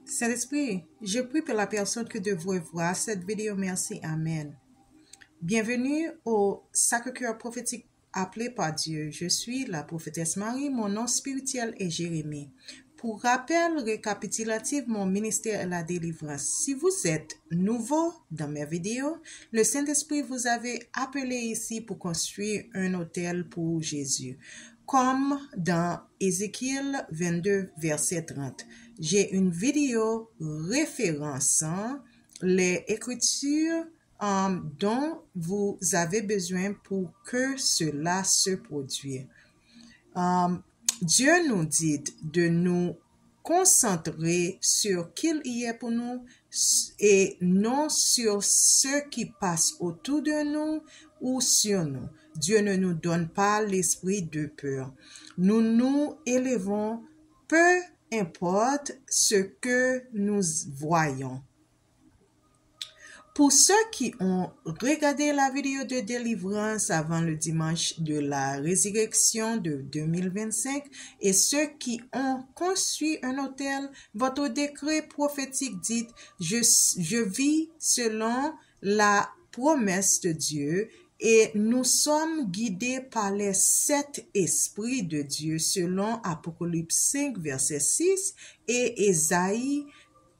Saint-Esprit, je prie pour la personne que devrait voir cette vidéo. Merci. Amen. Bienvenue au Sacré-Cœur prophétique appelé par Dieu. Je suis la prophétesse Marie. Mon nom spirituel est Jérémie. Pour rappel récapitulatif, mon ministère est la délivrance. Si vous êtes nouveau dans mes vidéos, le Saint-Esprit vous avait appelé ici pour construire un autel pour Jésus. Comme dans Ézéchiel 22, verset 30. J'ai une vidéo référençant les Écritures dont vous avez besoin pour que cela se produise. Dieu nous dit de nous concentrer sur qu'il y est pour nous et non sur ce qui passe autour de nous ou sur nous. Dieu ne nous donne pas l'esprit de peur. Nous nous élevons, peu importe ce que nous voyons. Pour ceux qui ont regardé la vidéo de délivrance avant le dimanche de la résurrection de 2025 et ceux qui ont construit un autel, votre décret prophétique dit « Je vis selon la promesse de Dieu » et nous sommes guidés par les 7 esprits de Dieu selon Apocalypse 5, verset 6 et Ésaïe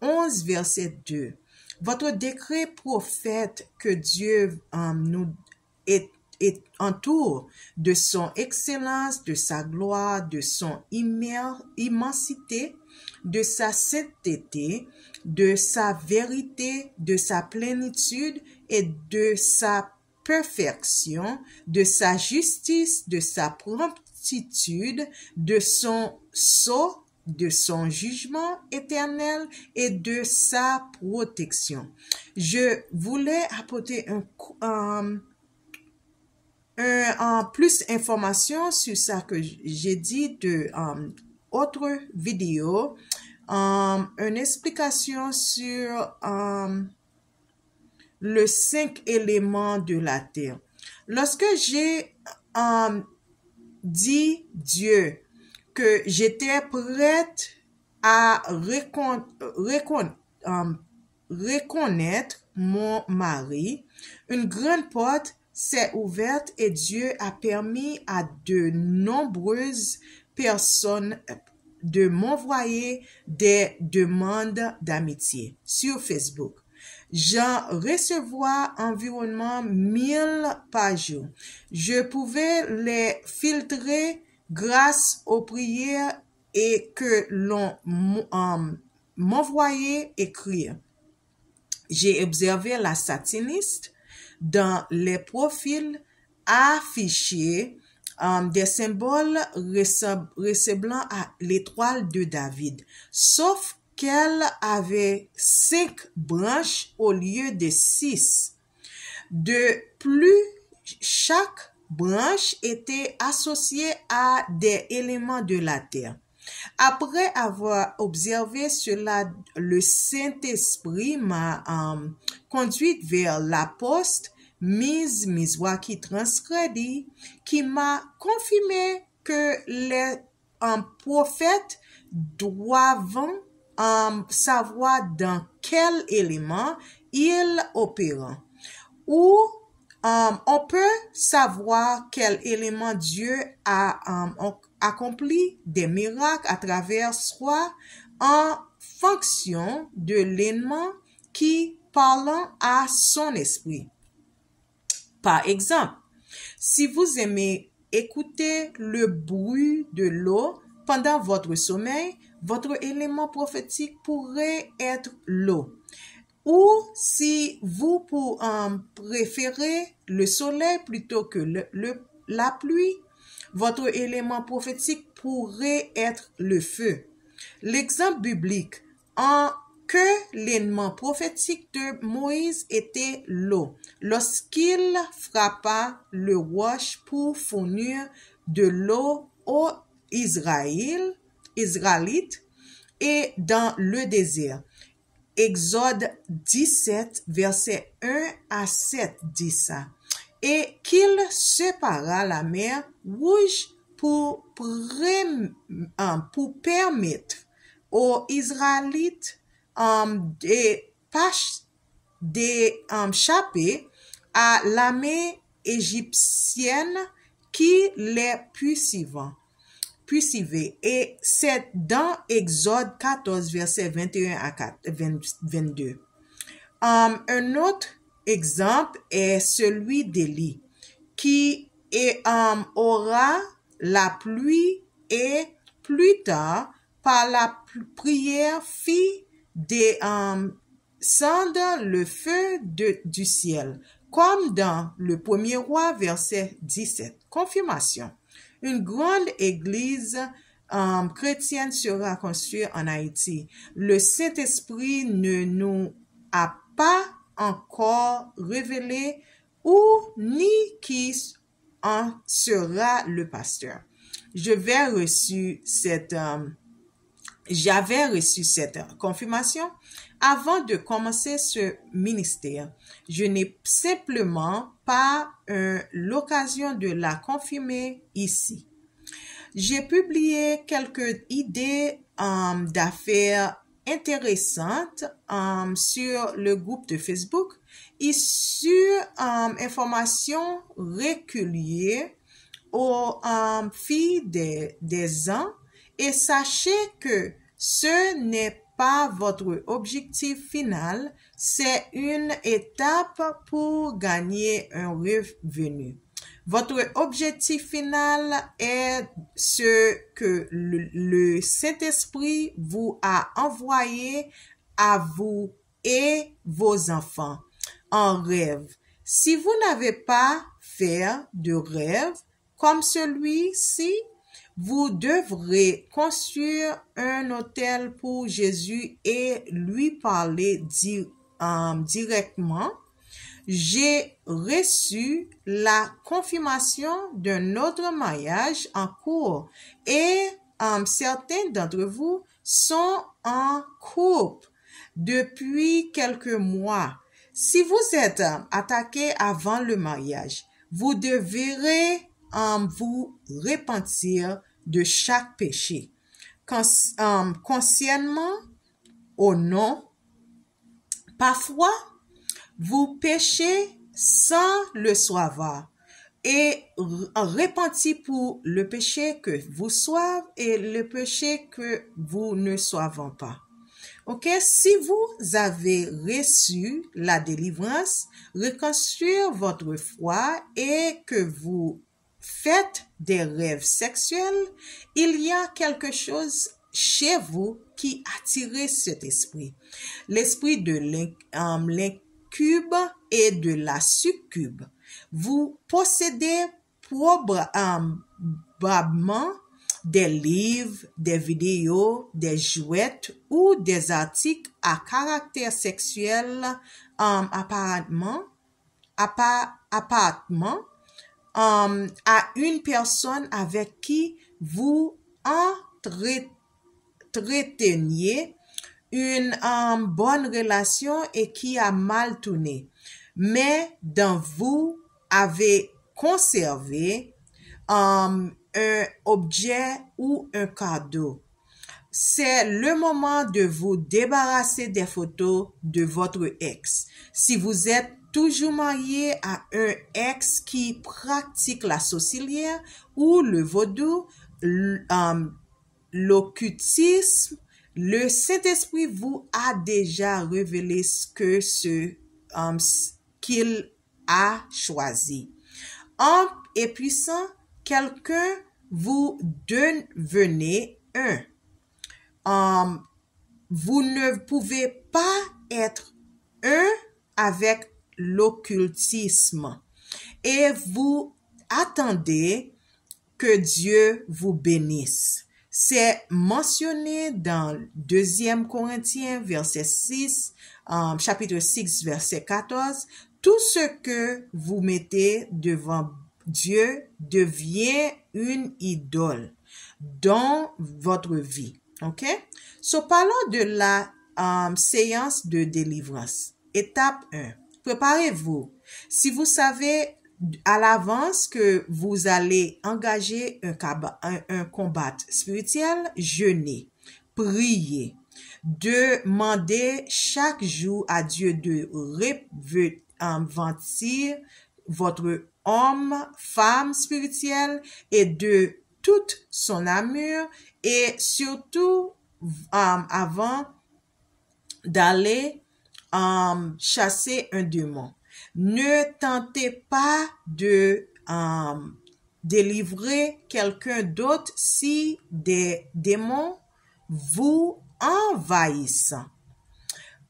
11, verset 2. Votre décret prophète que Dieu nous entoure de son excellence, de sa gloire, de son immensité, de sa sainteté, de sa vérité, de sa plénitude et de sa perfection, de sa justice, de sa promptitude, de son sceau, de son jugement éternel et de sa protection. Je voulais apporter plus d'informations sur ça que j'ai dit de autre vidéo, une explication sur le 5 éléments de la terre. Lorsque j'ai dit Dieu que j'étais prête à reconnaître mon mari, une grande porte s'est ouverte et Dieu a permis à de nombreuses personnes de m'envoyer des demandes d'amitié sur Facebook. J'en recevais environ 1000 par jour. Je pouvais les filtrer grâce aux prières et que l'on m'envoyait écrire. J'ai observé la sataniste dans les profils afficher des symboles ressemblant à l'étoile de David, sauf qu'elle avait 5 branches au lieu de 6. De plus, chaque branche était associée à des éléments de la terre. Après avoir observé cela, le Saint-Esprit m'a conduite vers l'apôtre Mizwaki Transcrédit qui m'a confirmé que les prophètes doivent savoir dans quel élément ils opèrent. Ou on peut savoir quel élément Dieu a accompli des miracles à travers soi en fonction de l'élément qui parle à son esprit. Par exemple, si vous aimez écouter le bruit de l'eau pendant votre sommeil, votre élément prophétique pourrait être l'eau. Ou si vous préférez le soleil plutôt que la pluie, votre élément prophétique pourrait être le feu. L'exemple biblique en que l'élément prophétique de Moïse était l'eau, lorsqu'il frappa le roche pour fournir de l'eau aux Israélites et dans le désert. Exode 17, verset 1 à 7 dit ça. Et qu'il sépara la mer Rouge pour permettre aux Israélites d'échapper à l'armée égyptienne qui les poursuivait. Et c'est dans Exode 14, verset 21 à 22. Un autre exemple est celui d'Élie, qui aura la pluie et plus tard, par la prière, fit descendre le feu du ciel, comme dans le premier roi, verset 17. Confirmation. Une grande église chrétienne sera construite en Haïti. Le Saint-Esprit ne nous a pas encore révélé où ni qui en sera le pasteur. J'avais reçu cette confirmation avant de commencer ce ministère. Je n'ai simplement pas l'occasion de la confirmer ici. J'ai publié quelques idées d'affaires intéressantes sur le groupe de Facebook et sur informations régulières au fil des ans, et sachez que ce n'est pas votre objectif final, c'est une étape pour gagner un revenu. Votre objectif final est ce que le Saint-Esprit vous a envoyé à vous et vos enfants en rêve. Si vous n'avez pas fait de rêve comme celui-ci, vous devrez construire un hôtel pour Jésus et lui parler directement. J'ai reçu la confirmation d'un autre mariage en cours et certains d'entre vous sont en couple depuis quelques mois. Si vous êtes attaqué avant le mariage, vous devrez vous repentir de chaque péché, consciemment ou non. Parfois, vous péchez sans le savoir et repentir pour le péché que vous savez et le péché que vous ne savez pas. Ok, si vous avez reçu la délivrance, reconstruire votre foi et que vous faites des rêves sexuels, il y a quelque chose chez vous qui attire cet esprit. L'esprit de l'incube et de la succube. Vous possédez probablement des livres, des vidéos, des jouets ou des articles à caractère sexuel apparemment à une personne avec qui vous entreteniez une bonne relation et qui a mal tourné, mais dont vous avez conservé un objet ou un cadeau. C'est le moment de vous débarrasser des photos de votre ex. Si vous êtes toujours marié à un ex qui pratique la sorcellerie ou le vaudou, l'occultisme, le Saint-Esprit vous a déjà révélé qu'il a choisi. Homme et puissant, quelqu'un vous devenez un. Vous ne pouvez pas être un avec l'occultisme et vous attendez que Dieu vous bénisse. C'est mentionné dans 2 Corinthiens verset 6, chapitre 6 verset 14. Tout ce que vous mettez devant Dieu devient une idole dans votre vie. Ok? So, parlons de la séance de délivrance. Étape 1. Préparez-vous. Si vous savez à l'avance que vous allez engager un combat spirituel, jeûnez, priez. Demandez chaque jour à Dieu de revêtir votre homme, femme spirituelle et de toute son amour et surtout avant d'aller chasser un démon. Ne tentez pas de délivrer quelqu'un d'autre si des démons vous envahissent.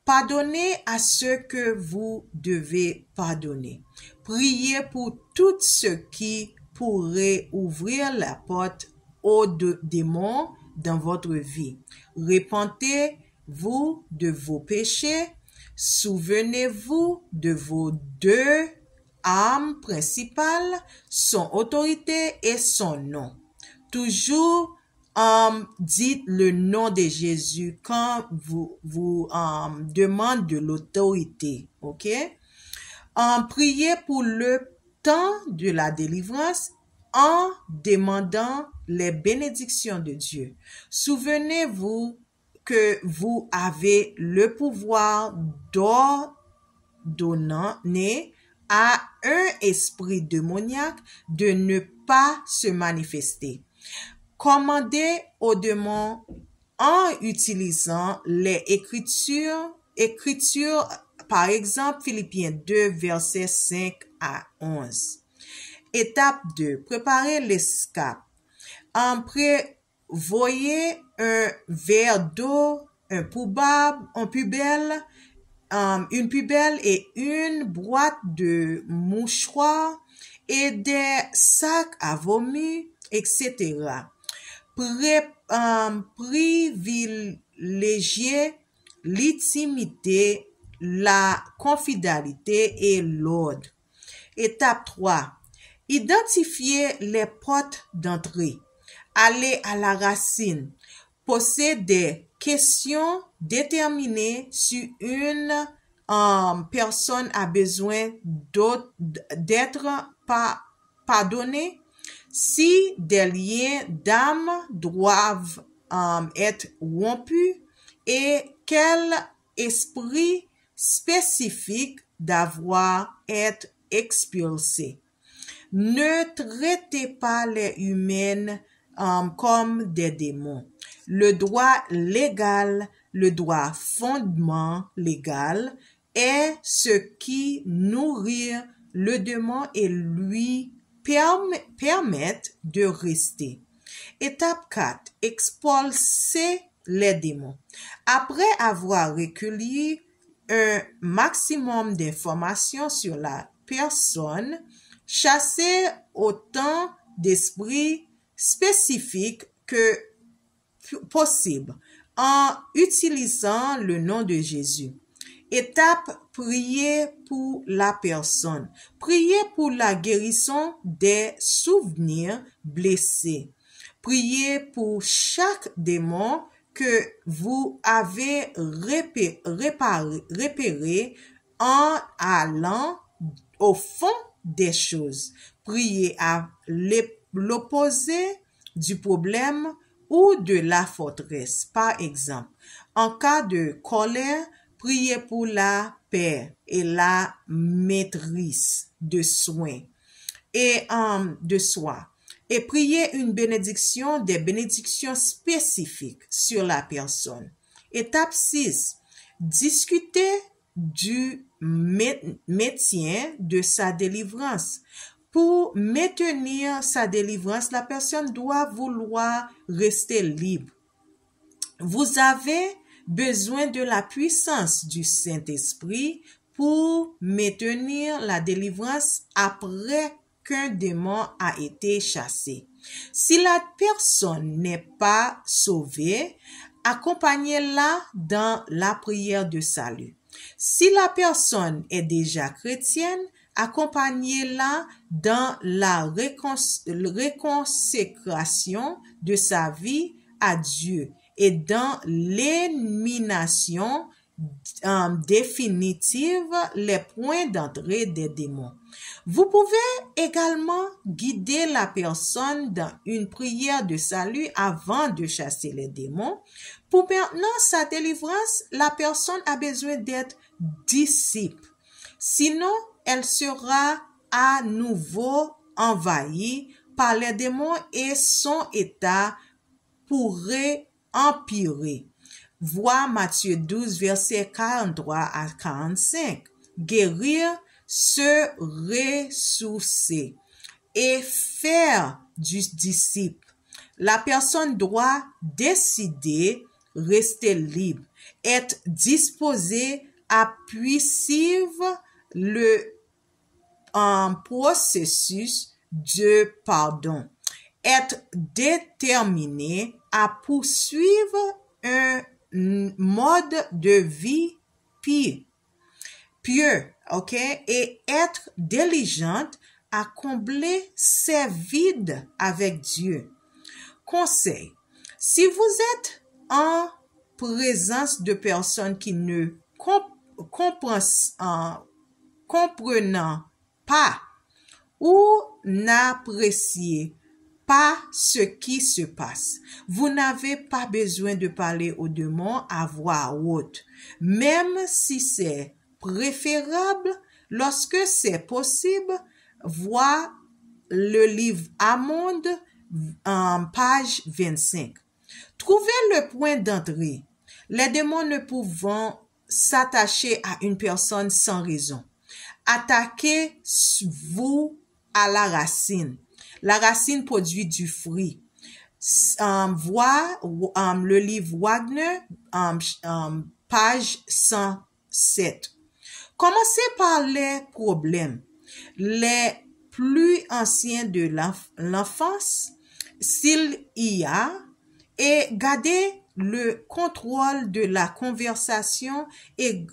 Pardonnez à ceux que vous devez pardonner. Priez pour tout ce qui pourrait ouvrir la porte aux démons dans votre vie. Repentez-vous de vos péchés. Souvenez-vous de vos deux armes principales, son autorité et son nom. Toujours dites le nom de Jésus quand vous demandez de l'autorité, ok? Priez pour le temps de la délivrance en demandant les bénédictions de Dieu. Souvenez-vous que vous avez le pouvoir d'ordonner à un esprit démoniaque de ne pas se manifester. Commandez aux démons en utilisant les écritures, par exemple Philippiens 2, versets 5 à 11. Étape 2. Préparez l'escape. Prévoyez un verre d'eau, une pubelle et une boîte de mouchoirs et des sacs à vomir, etc. Privilégiez l'intimité, la confidentialité et l'ordre. Étape 3. Identifiez les portes d'entrée. Allez à la racine. Posez des questions déterminées si une personne a besoin d'être pardonnée, si des liens d'âme doivent être rompus et quel esprit spécifique d'avoir être expulsé. Ne traitez pas les humains comme des démons. Le droit légal, le droit fondement légal est ce qui nourrit le démon et lui permettent de rester. Étape 4. Expulser les démons. Après avoir recueilli un maximum d'informations sur la personne, chassez autant d'esprits spécifiques que possible en utilisant le nom de Jésus. Étape, priez pour la personne. Priez pour la guérison des souvenirs blessés. Priez pour chaque démon que vous avez repéré en allant au fond des choses. Priez à l'opposé du problème ou de la forteresse. Par exemple, en cas de colère, priez pour la paix et la maîtrise de soins et de soi. Et priez une bénédiction, des bénédictions spécifiques sur la personne. Étape 6. Discutez du maintien de sa délivrance. Pour maintenir sa délivrance, la personne doit vouloir rester libre. Vous avez besoin de la puissance du Saint-Esprit pour maintenir la délivrance après qu'un démon a été chassé. Si la personne n'est pas sauvée, accompagnez-la dans la prière de salut. Si la personne est déjà chrétienne, accompagnez-la dans la réconsécration de sa vie à Dieu et dans l'élimination définitive les points d'entrée des démons. Vous pouvez également guider la personne dans une prière de salut avant de chasser les démons. Pour maintenant sa délivrance, la personne a besoin d'être disciple. Sinon, elle sera à nouveau envahie par les démons et son état pourrait empirer. Vois Matthieu 12, versets 43 à 45. Guérir, se ressourcer et faire du disciple. La personne doit décider, rester libre, être disposée à poursuivre le processus de pardon, être déterminé à poursuivre un mode de vie pieux, ok, et être diligente à combler ses vides avec Dieu. Conseil: si vous êtes en présence de personnes qui ne comprenant pas ou n'appréciez pas ce qui se passe, vous n'avez pas besoin de parler aux démons à voix haute, même si c'est préférable. Lorsque c'est possible, vois le livre Amonde, page 25. Trouvez le point d'entrée. Les démons ne pouvant s'attacher à une personne sans raison. Attaquez-vous à la racine. La racine produit du fruit. Vois le livre Wagner, page 107. Commencez par les problèmes les plus anciens de l'enfance, s'il y a, et gardez le contrôle de la conversation et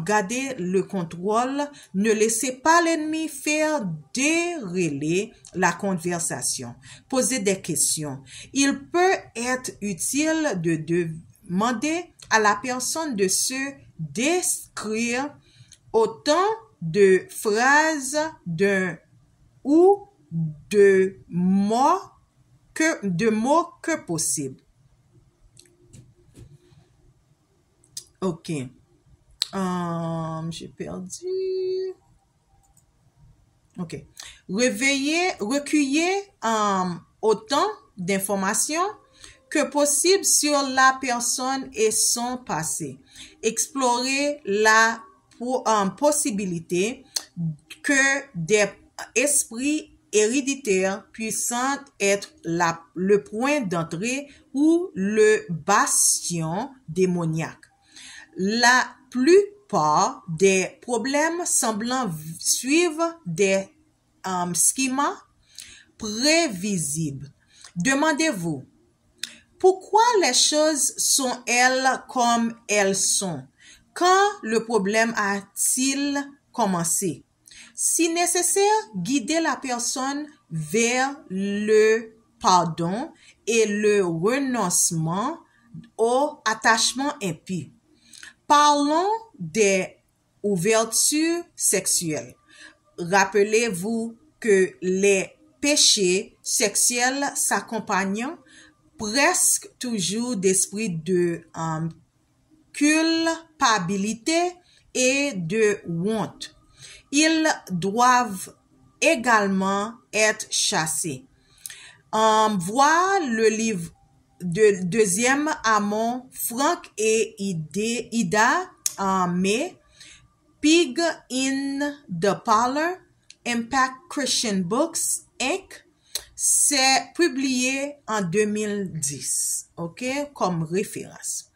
gardez le contrôle. Ne laissez pas l'ennemi faire dérailler la conversation. Posez des questions. Il peut être utile de demander à la personne de se décrire autant de phrases ou de mots que possible. Ok. J'ai perdu. Ok. Recueillez autant d'informations que possible sur la personne et son passé. Explorez la possibilité que des esprits héréditaires puissent être le point d'entrée ou le bastion démoniaque. La plupart des problèmes semblant suivre des schémas prévisibles. Demandez-vous, pourquoi les choses sont-elles comme elles sont? Quand le problème a-t-il commencé? Si nécessaire, guidez la personne vers le pardon et le renoncement au attachement impie. Parlons des ouvertures sexuelles. Rappelez-vous que les péchés sexuels s'accompagnent presque toujours d'esprits de culpabilité et de honte. Ils doivent également être chassés. Vois le livre de deuxième Amon, Frank et Ida May, Pig in the Parlor, Impact Christian Books, Inc. C'est publié en 2010, ok, comme référence.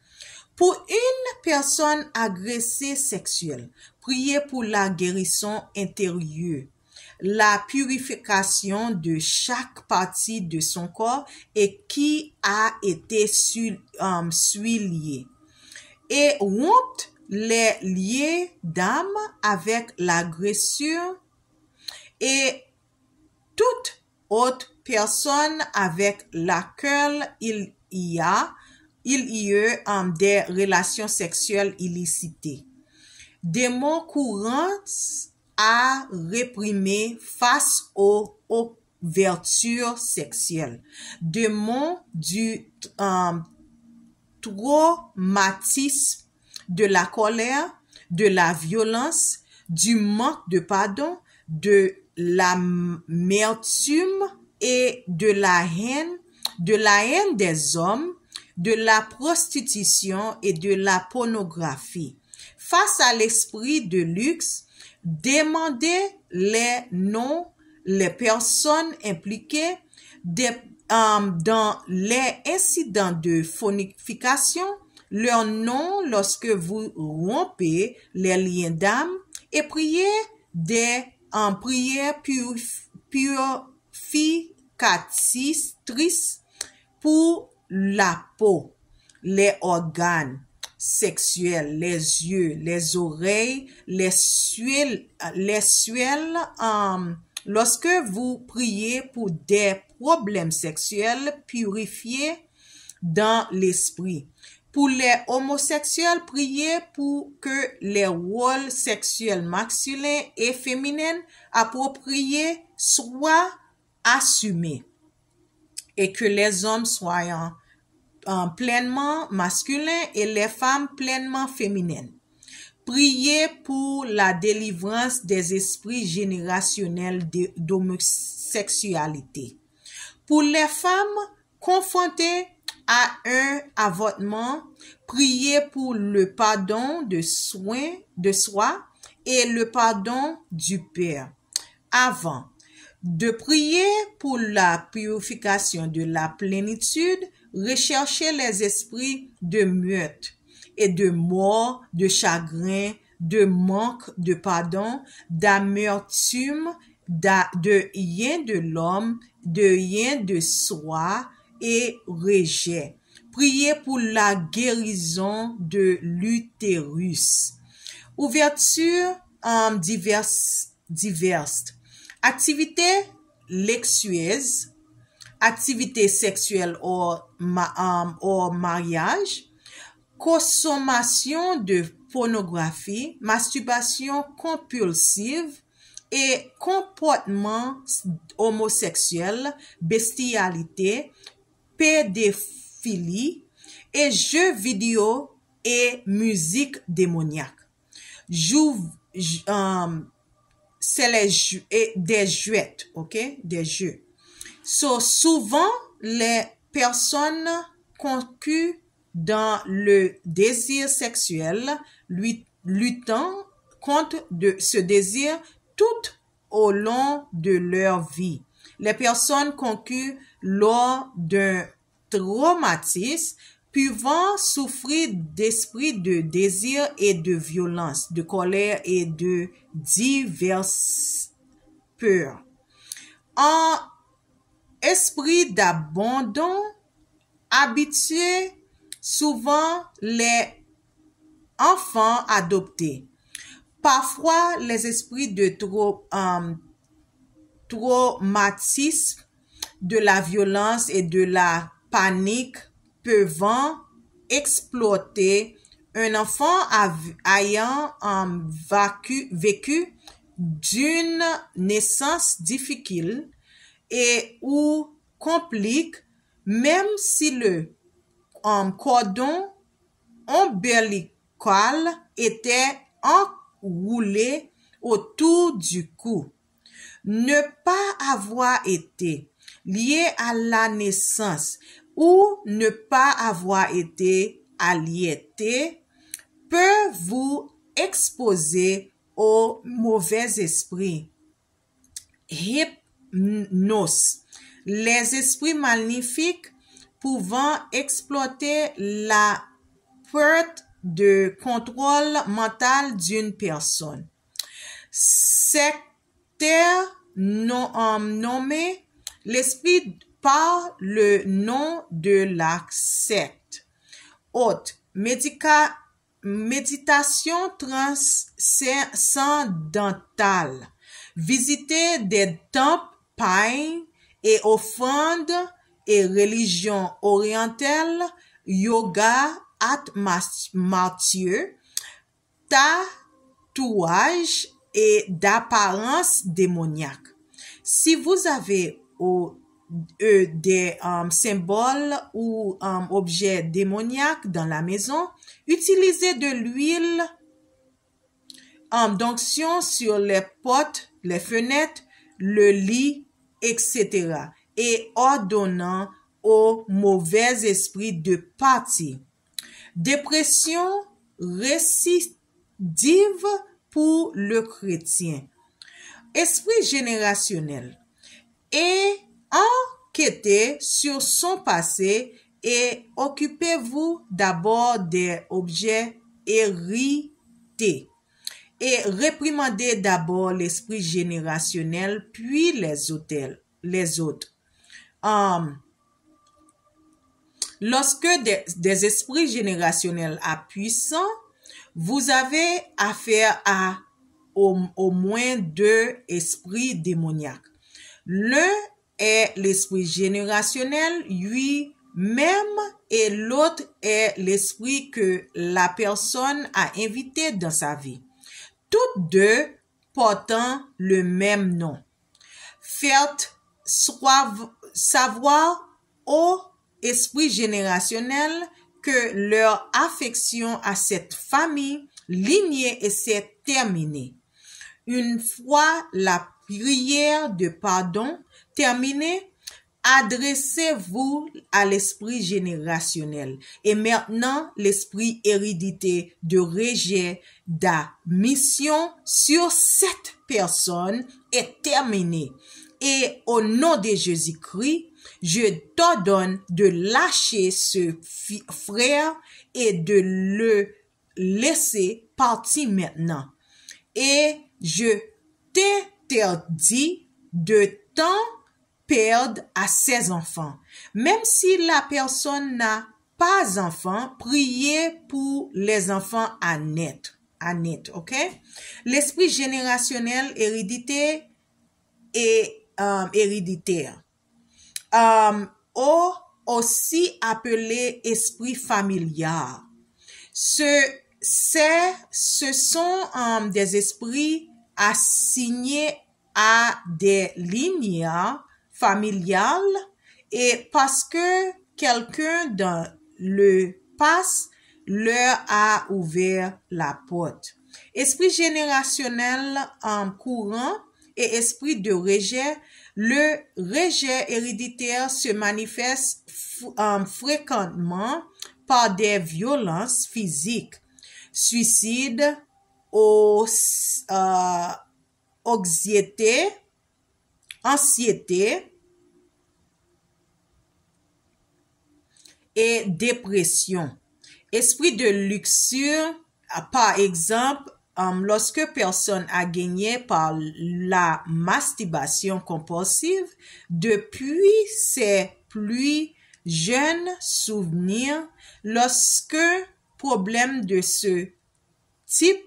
Pour une personne agressée sexuelle, priez pour la guérison intérieure, la purification de chaque partie de son corps et qui a été souillée, et rompre les liens d'âme avec l'agresseur et toute autre personne avec laquelle il y a des relations sexuelles illicites. Des mots courants à réprimer face aux ouvertures sexuelles. Du traumatisme, de la colère, de la violence, du manque de pardon, de l'amertume et de la haine des hommes, de la prostitution et de la pornographie. Face à l'esprit de luxe, demandez les noms, les personnes impliquées dans les incidents de fornication, leur nom lorsque vous rompez les liens d'âme et priez en prière purificatrice pour la peau, les organes sexuels, les yeux, les oreilles, les suelles, lorsque vous priez pour des problèmes sexuels, purifiés dans l'esprit. Pour les homosexuels, priez pour que les rôles sexuels masculins et féminins appropriés soient assumés et que les hommes soient pleinement masculins et les femmes pleinement féminines. Priez pour la délivrance des esprits générationnels d'homosexualité. Pour les femmes confrontées à un avortement, priez pour le pardon de soi et le pardon du Père. Avant de prier pour la purification de la plénitude, recherchez les esprits de meurtre et de mort, de chagrin, de manque de pardon, d'amertume, de haine de l'homme, de haine de soi et rejet. Priez pour la guérison de l'utérus. Ouverture diverses. Activités luxueuses, activités sexuelles hors mariage, consommation de pornographie, masturbation compulsive et comportement homosexuel, bestialité, pédophilie et jeux vidéo et musique démoniaque. C'est des jeux, ok? Des jeux. Souvent, les personnes concues dans le désir sexuel, luttant contre ce désir tout au long de leur vie. Les personnes concues lors d'un traumatisme pouvant souffrir d'esprit de désir et de violence, de colère et de diverses peurs. En esprit d'abandon, habitué souvent les enfants adoptés. Parfois, les esprits de traumatisme, de la violence et de la panique peuvent exploiter un enfant ayant vécu d'une naissance difficile et ou complique, même si le cordon ombilical était enroulé autour du cou. Ne pas avoir été lié à la naissance ou ne pas avoir été allaité peut vous exposer aux mauvais esprits. Hypnose. Les esprits maléfiques pouvant exploiter la perte de contrôle mental d'une personne. Sectaire nommé l'esprit par le nom de la secte. Autre, méditation transcendantale. Visiter des temples païens et offrandes et religions orientales, yoga, art martiaux, tatouage et d'apparence démoniaque. Si vous avez des symboles ou objets démoniaques dans la maison, utilisez de l'huile d'onction sur les portes, les fenêtres, le lit, etc. et ordonnant aux mauvais esprits de partir. Dépression récidive pour le chrétien. Esprit générationnel. Et enquêtez sur son passé et occupez-vous d'abord des objets hérités. Et réprimandez d'abord l'esprit générationnel, puis les autres. Lorsque des esprits générationnels puissants, vous avez affaire à au moins 2 esprits démoniaques. L'un est l'esprit générationnel lui-même et l'autre est l'esprit que la personne a invité dans sa vie. Toutes deux portant le même nom. Faites savoir au esprit générationnel que leur affection à cette famille lignée s'est terminée. Une fois la prière de pardon terminée, adressez-vous à l'esprit générationnel. Et maintenant, l'esprit hérédité de rejet, d'admission sur cette personne est terminé. Et au nom de Jésus-Christ, je t'ordonne de lâcher ce frère et de le laisser partir maintenant. Et je t'interdis de t'en perdre à ses enfants. Même si la personne n'a pas d'enfants, priez pour les enfants à naître, ok? L'esprit générationnel héréditaire aussi appelé esprit familial. Ce sont des esprits assignés à des lignes familiales et parce que quelqu'un dans le passé leur a ouvert la porte. Esprit générationnel courant et esprit de rejet. Le rejet héréditaire se manifeste fréquemment par des violences physiques, suicide, anxiété et dépression. Esprit de luxure, par exemple, lorsque personne a gagné par la masturbation compulsive, depuis ses plus jeunes souvenirs, lorsque problème de ce type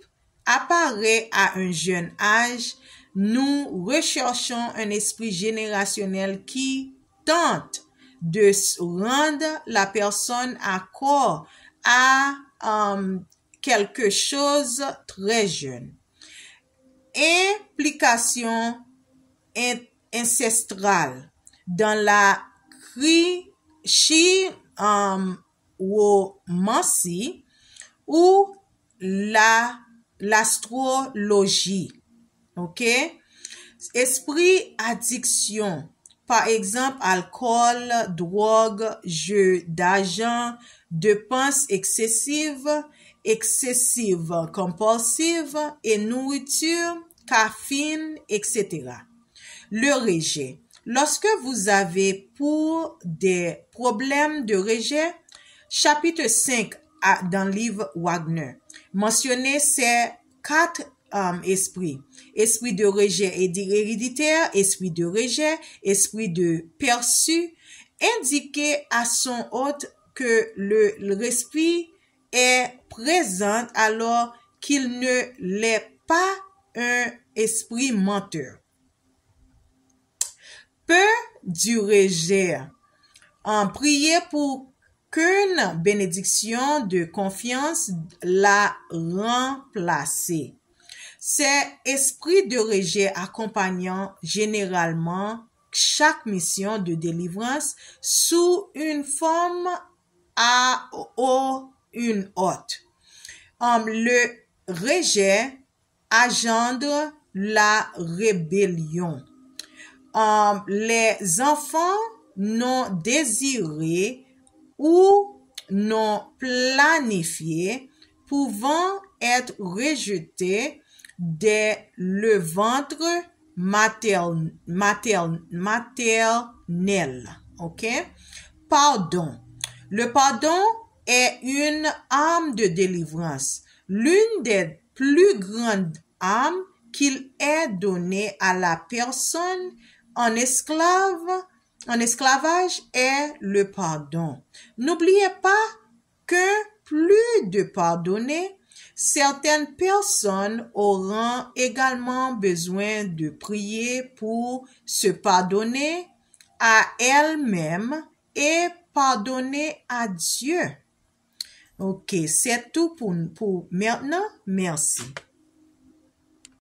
apparaît à un jeune âge, nous recherchons un esprit générationnel qui tente de rendre la personne accro à quelque chose très jeune. Implication ancestrale dans la chiromancie ou l'astrologie. Ok? Esprit addiction. Par exemple, alcool, drogue, jeu d'argent, dépenses excessives, compulsives et nourriture, caféine, etc. Le rejet. Lorsque vous avez pour des problèmes de rejet, chapitre 5 dans le livre Wagner, mentionnez ces 4 esprits. Esprit de rejet héréditaire, esprit de rejet, esprit de perçu, indiquez à son hôte que l'esprit est présent alors qu'il ne l'est pas un esprit menteur. Peu du rejet. Priez pour qu'une bénédiction de confiance la remplace. C'est esprit de rejet accompagnant généralement chaque mission de délivrance sous une forme ou une autre. Le rejet engendre la rébellion. Les enfants non désirés ou non planifiés pouvant être rejetés dès le ventre maternel. OK? Pardon. Le pardon est une arme de délivrance, l'une des plus grandes armes qu'il est donné à la personne en esclavage est le pardon. N'oubliez pas que plus de pardonner, certaines personnes auront également besoin de prier pour se pardonner à elles-mêmes et pardonner à Dieu. Ok, c'est tout pour maintenant. Merci.